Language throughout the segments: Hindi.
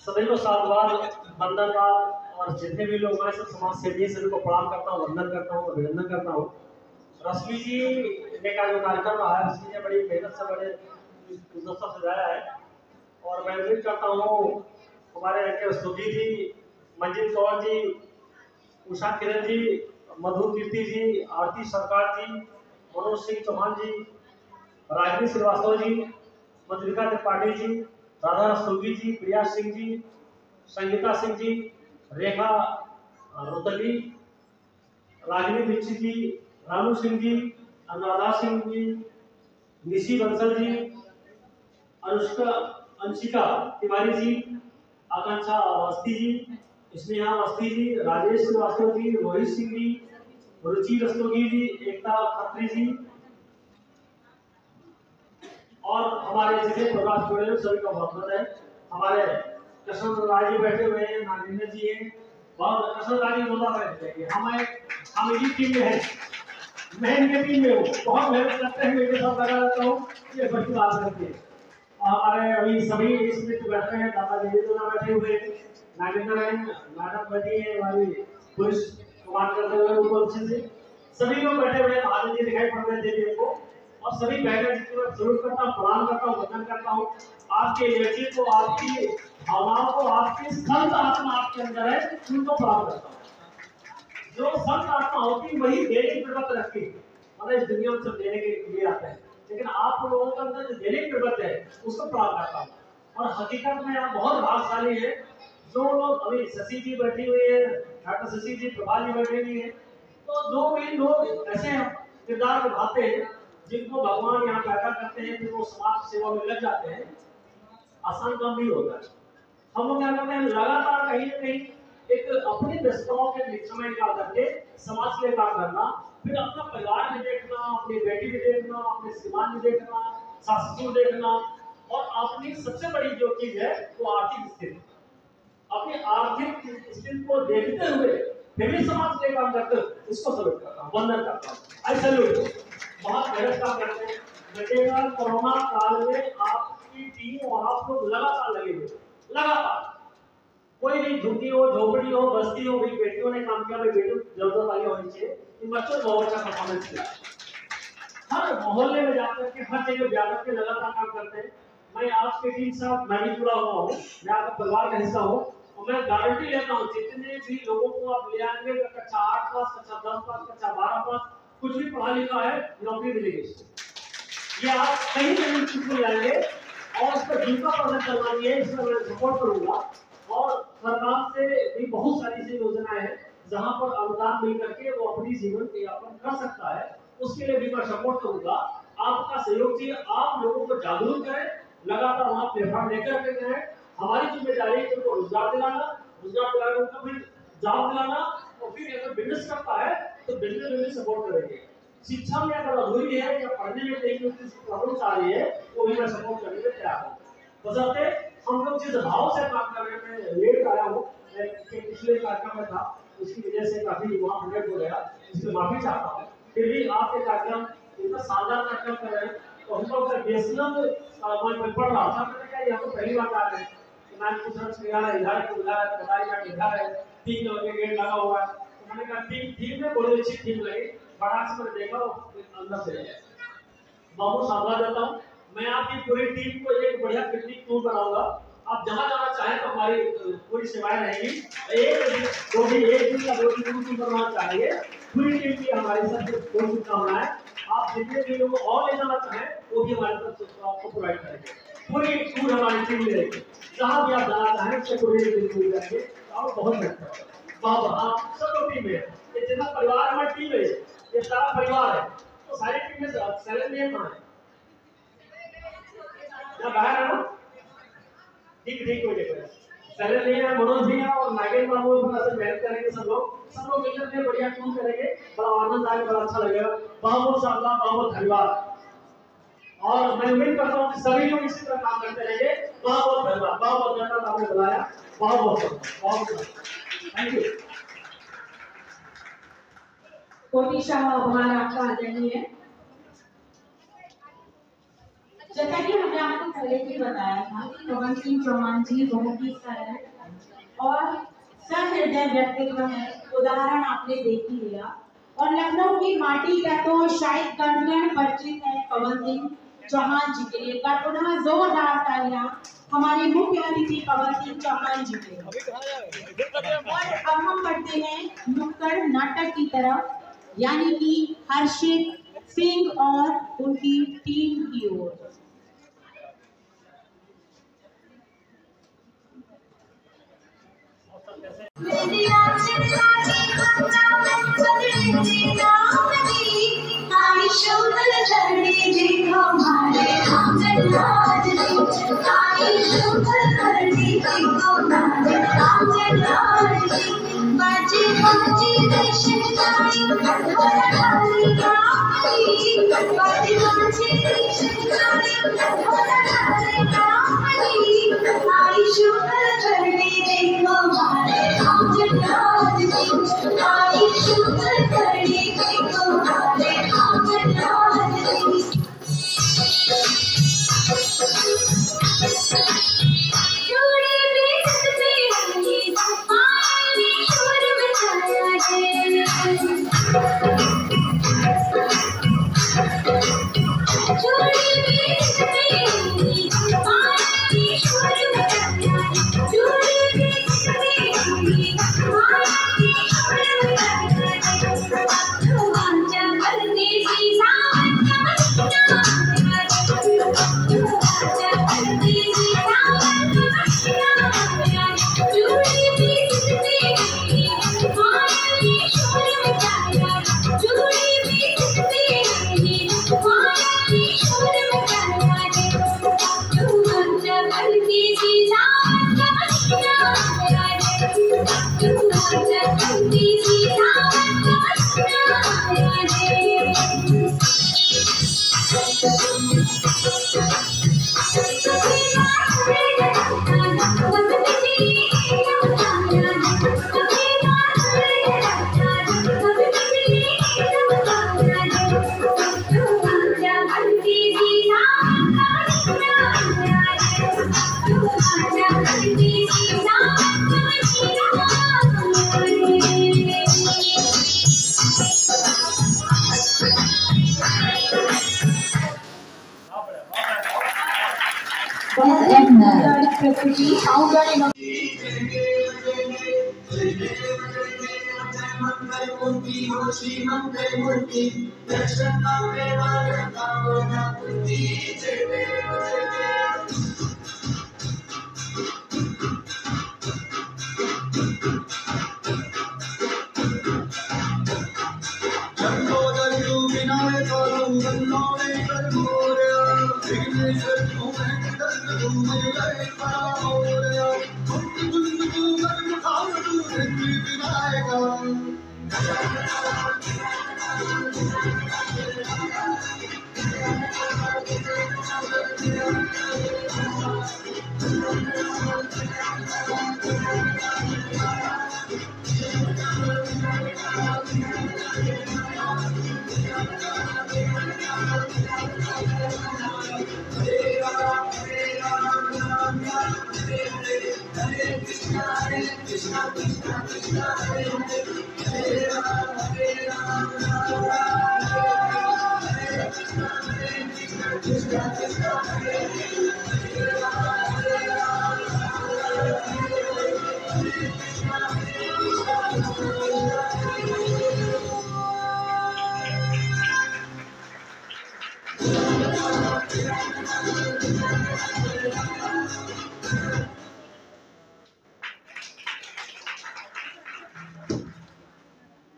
सभी को साधुवाद, वंदनवाद। और जितने भी लोग हैं सब समाज सेवी हैं, सभी को प्रणाम करता हूँ, वंदन करता हूँ, अभिनंदन करता हूँ। रश्मि जी ने का जो कार्यक्रम रहा है रश्मि ने बड़ी मेहनत से बड़े गुलदस्ता सजाया है। और मैं उम्मीद करता हूँ हमारे सुधी जी, मंजिल कौर जी, उषा किरण जी, मधु कीर्ति जी, आरती सरकार जी, मनोज सिंह चौहान जी, रागिनी श्रीवास्तव जी, मधुरिका त्रिपाठी जी, राधा रस्तोगी जी, प्रिया सिंह जी, संगीता सिंह जी, रेखा रोतली, रागिनी दीक्षित जी, रानू सिंह जी, अनुराधा सिंह जी, निशी बंसल जी, अनुष्का अंशिका तिवारी जी, आकांक्षा अवस्थी जी, स्नेहा अवस्थी जी, राजेश श्रीवास्तव जी, रोहित सिंह जी, रुचि रस्तोगी जी, एकता खत्री जी, और हमारे जितने प्रकाश जुड़े सभी का बहुत बहुत है। हमारे कृष्ण राज जी बैठे हुए हैं, नागेंद्र जी हैं, बहुत कृष्ण राज जी बोला बैठे हम इसी टीम में हैं, मैं इनके टीम में हूँ, बहुत मेहनत करते हैं, मेरे साथ लगा रहता हूँ, ये बड़ी बात करती है। हमारे अभी सभी इसमें जो बैठे हैं, दादा जी दोनों बैठे हुए हैं, नागेंद्र हैं, मैडम बैठी है हमारी पुलिस कमांड करते हुए ऊपर से सभी लोग बैठे हुए हैं, आगे जी दिखाई पड़ रहे थे को। और सभी बहनों जितने मैं सलूट करता हूँ, प्रणाम करता हूँ, वंदन करता हूँ। आपकी एनर्जी को, आपकी भावनाओं को, आपकी संत आत्मा आपके अंदर है, उनको प्रणाम करता हूँ। जो संत आत्मा होती है वही देने की प्रवृत्ति रखती है, मतलब इस दुनिया में सब देने के लिए आते हैं, लेकिन आप लोगों के अंदर जो देने की प्रवृत्ति है उसको प्रणाम करता हूँ। और हकीकत में आप बहुत भाग्यशाली है जो लोग, अभी शशि जी बैठी हुई है, डॉक्टर शशि जी, प्रभा जी बैठी हुई है, तो जो भी लोग ऐसे किरदार निभाते हैं जिनको भगवान यहाँ पैदा करते हैं, फिर वो समाज सेवा में लग जाते हैं, आसान काम नहीं होता है। हम लोग क्या करते हैं, लगातार कहीं ना कहीं एक अपनी व्यस्तताओं के बीच समय निकाल करके समाज के लिए काम करना, फिर अपना परिवार भी देखना, अपनी बेटी भी देखना, अपने श्रीमान भी देखना, सास ससुर देखना, और अपनी सबसे बड़ी जो चीज है वो आर्थिक स्थिति, अपनी आर्थिक स्थिति को देखते हुए फिर भी समाज के लिए काम करते हो, इसको सलूट करता हूँ, वंदन करता हूँ, आई सैल्यूट। बहुत मेहनत काम करते हैं, लगेगा कोरोना काल में आपकी टीम और आप लोग लगातार लगे हुए, लगातार, कोई भी झुग्गी हो, झोपड़ी हो, बस्ती हो, भाई बेटियों ने काम किया, भाई बेटियों जरूरत वाली होनी चाहिए, इन बच्चों ने बहुत अच्छा परफॉर्मेंस किया, हर मोहल्ले में जाकर के, हर जगह जाकर के लगातार काम करते हैं। मैं आपके टीम से मैं भी जुड़ा हुआ हूँ, मैं आपका परिवार का हिस्सा हूँ, और मैं गारंटी लेता हूँ जितने भी लोगों को आप ले आएंगे, कक्षा 8 पास, कक्षा 10 पास, कक्षा 12 पास, कुछ भी पढ़ा लिखा है, नौकरी मिलेगी इसको। ये आप कहीं कहीं कुछ भी लाएंगे और इस पर जीविका प्रदान करवानी है, इसमें मैं सपोर्ट करूंगा। और सरकार से भी बहुत सारी ऐसी योजनाएं हैं जहां पर अनुदान मिल करके वो अपनी जीवन यापन कर सकता है, उसके लिए भी मैं सपोर्ट करूंगा। आपका सहयोग चाहिए, आप लोगों को जागरूक करें, लगातार वहां प्लेटफॉर्म लेकर के गए। हमारी जिम्मेदारी है उनको रोजगार दिलाना, रोजगार दिलाकर उनको फिर जॉब दिलाना, और फिर अगर बिजनेस करता है तो बिजनेस में भी सपोर्ट करेंगे। शिक्षा में अगर अधूरी है या पढ़ने में कहीं प्रॉब्लम आ रही है, वो भी मैं सपोर्ट करने के तैयार हूँ। बशर्ते हम लोग जिस भाव से काम कर रहे हैं, लेट आया हूँ, पिछले कार्यक्रम में था, उसकी वजह से काफी वहाँ लेट हो गया, इसलिए माफी चाहता हूँ। फिर भी आपके कार्यक्रम इतना शानदार कार्यक्रम कर रहे हैं, तो हम लोग बीएसएनएल मैं पढ़ रहा था, मैंने कहा यहाँ तो पहली बार आ रहे हैं, तो मैंने पूछा इधर क्यों इधर है, बताइए मैं इधर है, 3 कलर के गेट लगा हुआ है, तो मैंने कहा टीम में बड़ी अच्छी टीम लगी, बड़ा से मैंने देखा अंदर से बहुत शानदार देता हूँ। मैं आपकी पूरी टीम को एक बढ़िया पिकनिक टूर बनाऊंगा, आप जहाँ जाना चाहें तो हमारी पूरी सेवाएं रहेंगी। एक दिन का 2 दिन टूर करना चाहिए, पूरी टीम की हमारी सबसे बहुत शुभकामनाएं। आप जितने भी लोग और ले जाना चाहें वो भी हमारे तरफ से आपको प्रोवाइड करेंगे, पूरी टूर हमारी टीम में रहेगी, जहाँ भी आप जाना चाहें उससे पूरी टीम पूरी करेंगे। आप बहुत मेहनत करेंगे, आप सब लोग टीम में, ये जितना परिवार हमारी टीम है, ये सारा परिवार है, तो सारी टीम में सैलरी नहीं कहाँ है ना, बाहर है ना, ठीक कोई देखो सैलरी नहीं है। मनोज भी है और नागेंद्र बाबू से मेहनत करेंगे, सब लोग मिलकर के बढ़िया टूर करेंगे, बड़ा आनंद आएगा, बड़ा अच्छा लगेगा। बहुत शानदार, बहुत धन्यवाद। और मैं उम्मीद करता हूँ कि सभी लोग इसी तरह काम करते रहेंगे। बहुत धन्यवाद, बहुत धन्यवाद, आपने बुलाया, बहुत थैंक यू। कोटि शाह आभार आपका आदरणीय। जैसा कि हमने आपको पहले भी बताया था कि पवन सिंह चौहान जी बहुत ही सरल और सहृदय व्यक्तित्व है, उदाहरण आपने देख ही लिया। और लखनऊ की माटी का तो शायद कण-कण परिचित है पवन सिंह चौहान जी के लिए। पुनः जोरदार तालियां हमारे मुख्य अतिथि पवन सिंह चौहान जी के लिए। और अब हम बढ़ते हैं नुक्कड़ नाटक की तरफ, यानी कि हर्षित सिंह और उनकी टीम की ओर।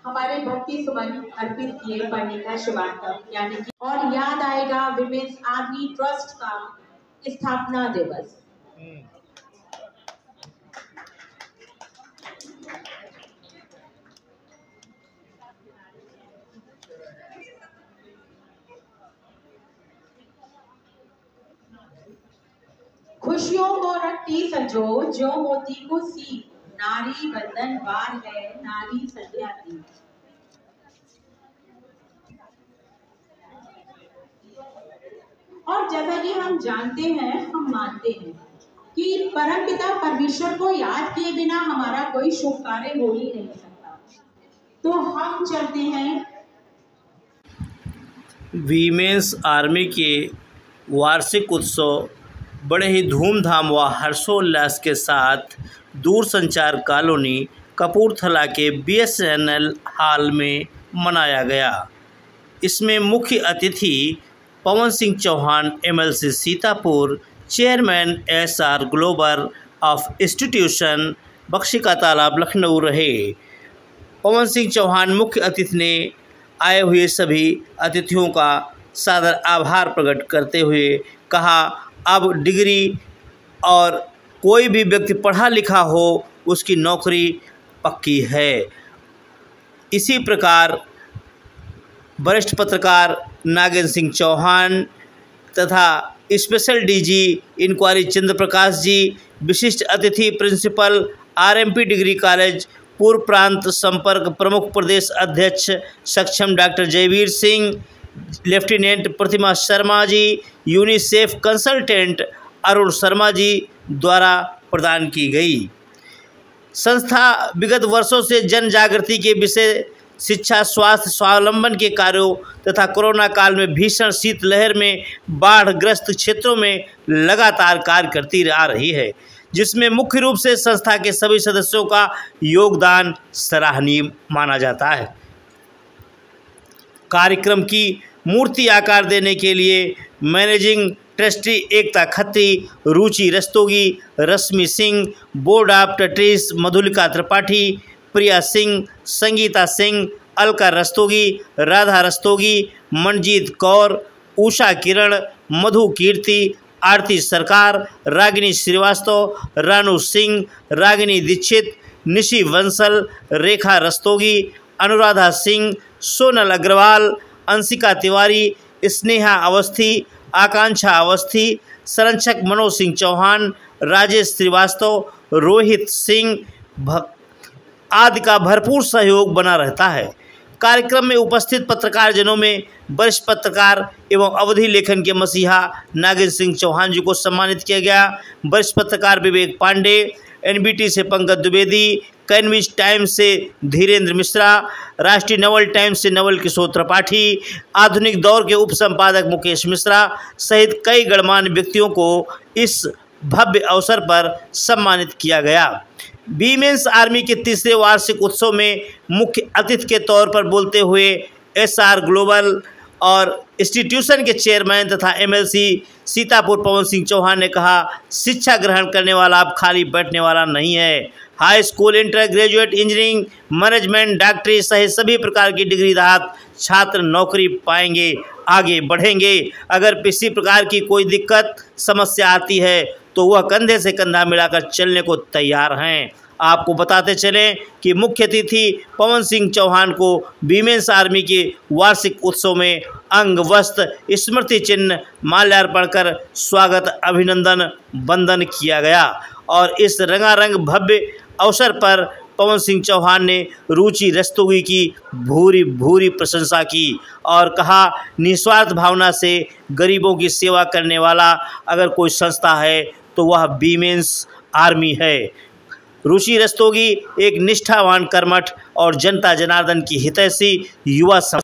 हमारे भक्ति सुमन अर्पित किए पढ़ने का शुभारंभ, यानी कि और याद आएगा विमेंस आर्मी ट्रस्ट का स्थापना दिवस। खुशियों को रखती संजो जो मोती को सी, नारी बंधन बार है नारी संध्या दी। और जैसा कि हम जानते हैं, हम मानते हैं कि परमपिता परमेश्वर को याद किए बिना हमारा कोई शुभ कार्य हो ही नहीं सकता। तो हम चलते हैं वीमेंस आर्मी के वार्षिक उत्सव बड़े ही धूमधाम व हर्षोल्लास के साथ दूरसंचार कॉलोनी कपूरथला के BSNL हॉल में मनाया गया। इसमें मुख्य अतिथि Pawan Singh Chauhan MLC Sitapur, chairman SR global of institution, Bakshi ka Talab, Lucknow रहे। पवन सिंह चौहान मुख्य अतिथि ने आए हुए सभी अतिथियों का सादर आभार प्रकट करते हुए कहा, अब डिग्री और कोई भी व्यक्ति पढ़ा लिखा हो उसकी नौकरी पक्की है। इसी प्रकार वरिष्ठ पत्रकार नागेंद्र सिंह चौहान तथा स्पेशल DG इंक्वायरी चंद्र प्रकाश जी, विशिष्ट अतिथि प्रिंसिपल RMP डिग्री कॉलेज, पूर्व प्रांत संपर्क प्रमुख प्रदेश अध्यक्ष सक्षम डॉक्टर जयवीर सिंह, लेफ्टिनेंट प्रतिमा शर्मा जी, यूनिसेफ कंसल्टेंट अरुण शर्मा जी द्वारा प्रदान की गई। संस्था विगत वर्षों से जन जागृति के विषय, शिक्षा, स्वास्थ्य, स्वावलंबन के कार्यों तथा कोरोना काल में भीषण शीतलहर में बाढ़ग्रस्त क्षेत्रों में लगातार कार्य करती आ रही है, जिसमें मुख्य रूप से संस्था के सभी सदस्यों का योगदान सराहनीय माना जाता है। कार्यक्रम की मूर्ति आकार देने के लिए managing trustee Ekta Khatri, Ruchi Rastogi, Rashmi Singh, board of trustees Madhulika Tripathi, Priya Singh, Sangeeta Singh, Alka Rastogi, Radha Rastogi, Manjeet Kaur, Usha Kiran, Madhu Kirti, Aarti Sarkar, Ragini Srivastava, Ranu Singh, Ragini Dixit, Nishi Bansal, रेखा रस्तोगी, अनुराधा सिंह, सोनल अग्रवाल, अंशिका तिवारी, स्नेहा अवस्थी, आकांक्षा अवस्थी, संरक्षक मनोज सिंह चौहान, राजेश श्रीवास्तव, रोहित सिंह आदि का भरपूर सहयोग बना रहता है। कार्यक्रम में उपस्थित पत्रकार जनों में वरिष्ठ पत्रकार एवं अवधि लेखन के मसीहा नागेंद्र सिंह चौहान जी को सम्मानित किया गया। वरिष्ठ पत्रकार विवेक पांडे, NBT से पंकज द्विवेदी, कैनविच टाइम्स से धीरेन्द्र मिश्रा, राष्ट्रीय नवल टाइम्स से नवल किशोर त्रिपाठी, आधुनिक दौर के उप संपादक मुकेश मिश्रा सहित कई गणमान्य व्यक्तियों को इस भव्य अवसर पर सम्मानित किया गया। वीमेंस आर्मी के तीसरे वार्षिक उत्सव में मुख्य अतिथि के तौर पर बोलते हुए SR ग्लोबल और इंस्टीट्यूशन के चेयरमैन तथा MLC सीतापुर पवन सिंह चौहान ने कहा, शिक्षा ग्रहण करने वाला अब खाली बैठने वाला नहीं है। High school, inter graduate, engineering, management, डॉक्टरी सहित सभी प्रकार की डिग्री धारक छात्र नौकरी पाएंगे, आगे बढ़ेंगे। अगर किसी प्रकार की कोई दिक्कत समस्या आती है तो वह कंधे से कंधा मिलाकर चलने को तैयार हैं। आपको बताते चलें कि मुख्य अतिथि पवन सिंह चौहान को वीमेंस आर्मी के वार्षिक उत्सव में अंग वस्त्र स्मृति चिन्ह माल्यार्पण कर स्वागत अभिनंदन वंदन किया गया और इस रंगारंग भव्य अवसर पर पवन सिंह चौहान ने रुचि रस्तोगी की भूरी भूरी प्रशंसा की और कहा, निस्वार्थ भावना से गरीबों की सेवा करने वाला अगर कोई संस्था है तो वह वीमेंस आर्मी है। रुचि रस्तोगी एक निष्ठावान, कर्मठ और जनता जनार्दन की हितैषी युवा